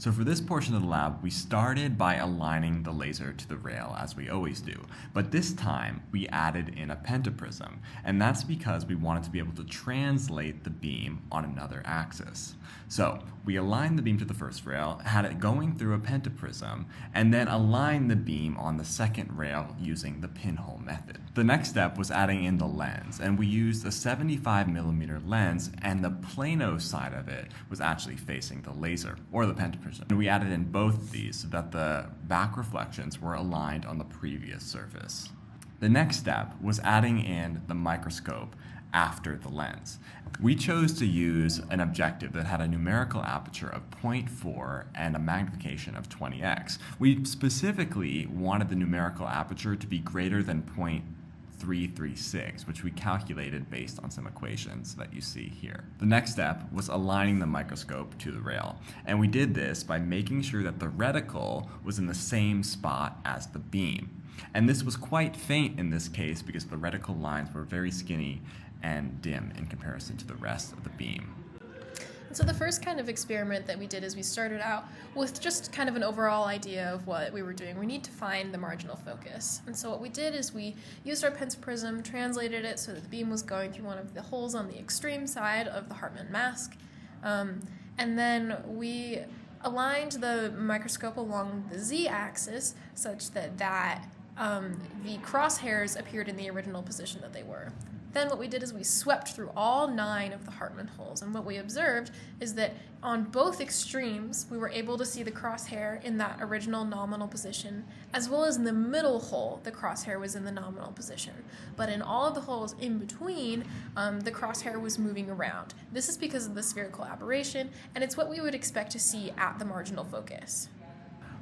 So for this portion of the lab, we started by aligning the laser to the rail as we always do. But this time, we added in a pentaprism, and that's because we wanted to be able to translate the beam on another axis. So we aligned the beam to the first rail, had it going through a pentaprism, and then aligned the beam on the second rail using the pinhole method. The next step was adding in the lens, and we used a 75mm lens, and the plano side of it was actually facing the laser, or the pentaprism. And we added in both of these so that the back reflections were aligned on the previous surface. The next step was adding in the microscope after the lens. We chose to use an objective that had a numerical aperture of 0.4 and a magnification of 20x. We specifically wanted the numerical aperture to be greater than 0.336, which we calculated based on some equations that you see here. The next step was aligning the microscope to the rail, and we did this by making sure that the reticle was in the same spot as the beam. And this was quite faint in this case because the reticle lines were very skinny and dim in comparison to the rest of the beam. So the first kind of experiment that we did is we started out with just kind of an overall idea of what we were doing. We need to find the marginal focus. And so what we did is we used our pentaprism, translated it so that the beam was going through one of the holes on the extreme side of the Hartmann mask. And then we aligned the microscope along the z-axis such that the crosshairs appeared in the original position that they were. Then what we did is we swept through all 9 of the Hartmann holes, and what we observed is that on both extremes we were able to see the crosshair in that original nominal position, as well as in the middle hole the crosshair was in the nominal position. But in all of the holes in between, the crosshair was moving around. This is because of the spherical aberration, and it's what we would expect to see at the marginal focus.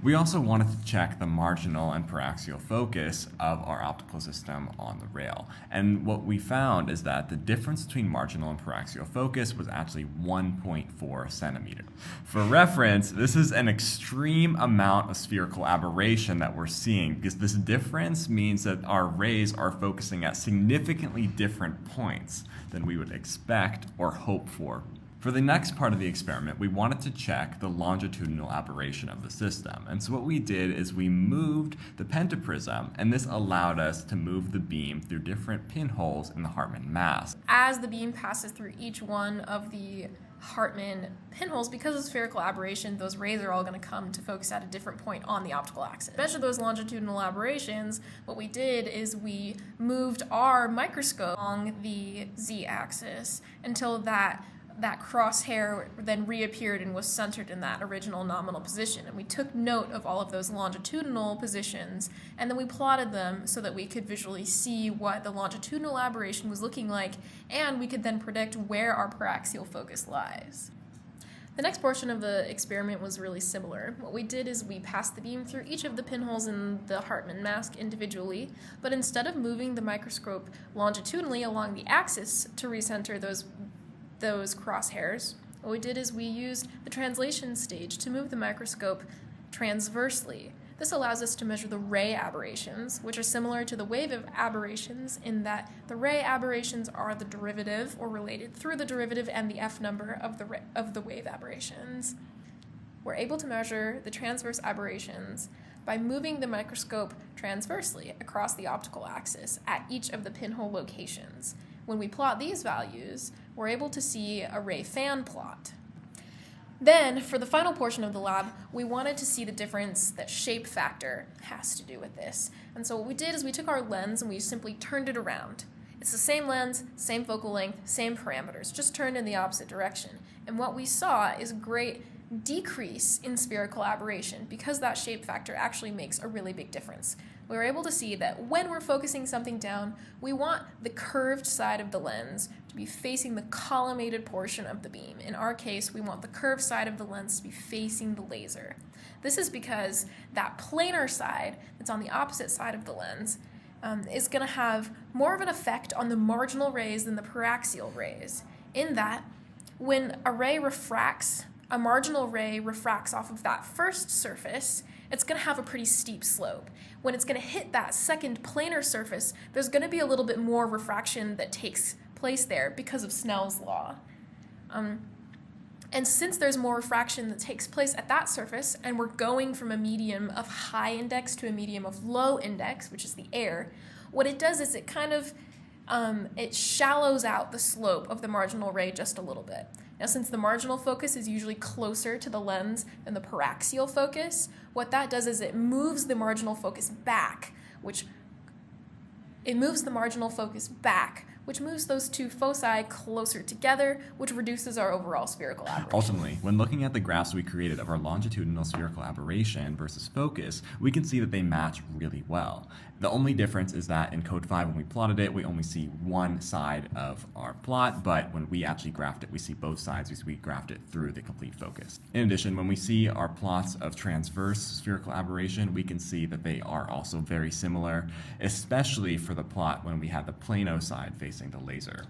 We also wanted to check the marginal and paraxial focus of our optical system on the rail. And what we found is that the difference between marginal and paraxial focus was actually 1.4 centimeters. For reference, this is an extreme amount of spherical aberration that we're seeing, because this difference means that our rays are focusing at significantly different points than we would expect or hope for. For the next part of the experiment, we wanted to check the longitudinal aberration of the system. And so what we did is we moved the pentaprism, and this allowed us to move the beam through different pinholes in the Hartmann mask. As the beam passes through each one of the Hartmann pinholes, because of spherical aberration, those rays are all going to come to focus at a different point on the optical axis. To measure those longitudinal aberrations, what we did is we moved our microscope along the z-axis until that crosshair then reappeared and was centered in that original nominal position. And we took note of all of those longitudinal positions, and then we plotted them so that we could visually see what the longitudinal aberration was looking like, and we could then predict where our paraxial focus lies. The next portion of the experiment was really similar. What we did is we passed the beam through each of the pinholes in the Hartmann mask individually, but instead of moving the microscope longitudinally along the axis to recenter those crosshairs, what we did is we used the translation stage to move the microscope transversely. This allows us to measure the ray aberrations, which are similar to the wave aberrations in that the ray aberrations are the derivative or related through the derivative and the f number of the wave aberrations. We're able to measure the transverse aberrations by moving the microscope transversely across the optical axis at each of the pinhole locations. When we plot these values, we're able to see a ray fan plot. Then, for the final portion of the lab, we wanted to see the difference that shape factor has to do with this. And so what we did is we took our lens and we simply turned it around. It's the same lens, same focal length, same parameters, just turned in the opposite direction. And what we saw is a great decrease in spherical aberration because that shape factor actually makes a really big difference. We were able to see that when we're focusing something down, we want the curved side of the lens to be facing the collimated portion of the beam. In our case, we want the curved side of the lens to be facing the laser. This is because that planar side that's on the opposite side of the lens is going to have more of an effect on the marginal rays than the paraxial rays, in that when a marginal ray refracts off of that first surface, it's going to have a pretty steep slope. When it's going to hit that second planar surface, there's going to be a little bit more refraction that takes place there because of Snell's law. And since there's more refraction that takes place at that surface, and we're going from a medium of high index to a medium of low index, which is the air, what it does is it kind of it shallows out the slope of the marginal ray just a little bit. Now, since the marginal focus is usually closer to the lens than the paraxial focus, what that does is it moves the marginal focus back, which moves those two foci closer together, which reduces our overall spherical aberration. Ultimately, when looking at the graphs we created of our longitudinal spherical aberration versus focus, we can see that they match really well. The only difference is that in code 5, when we plotted it, we only see one side of our plot, but when we actually graphed it, we see both sides because we graphed it through the complete focus. In addition, when we see our plots of transverse spherical aberration, we can see that they are also very similar, especially for the plot when we had the plano side facing the laser.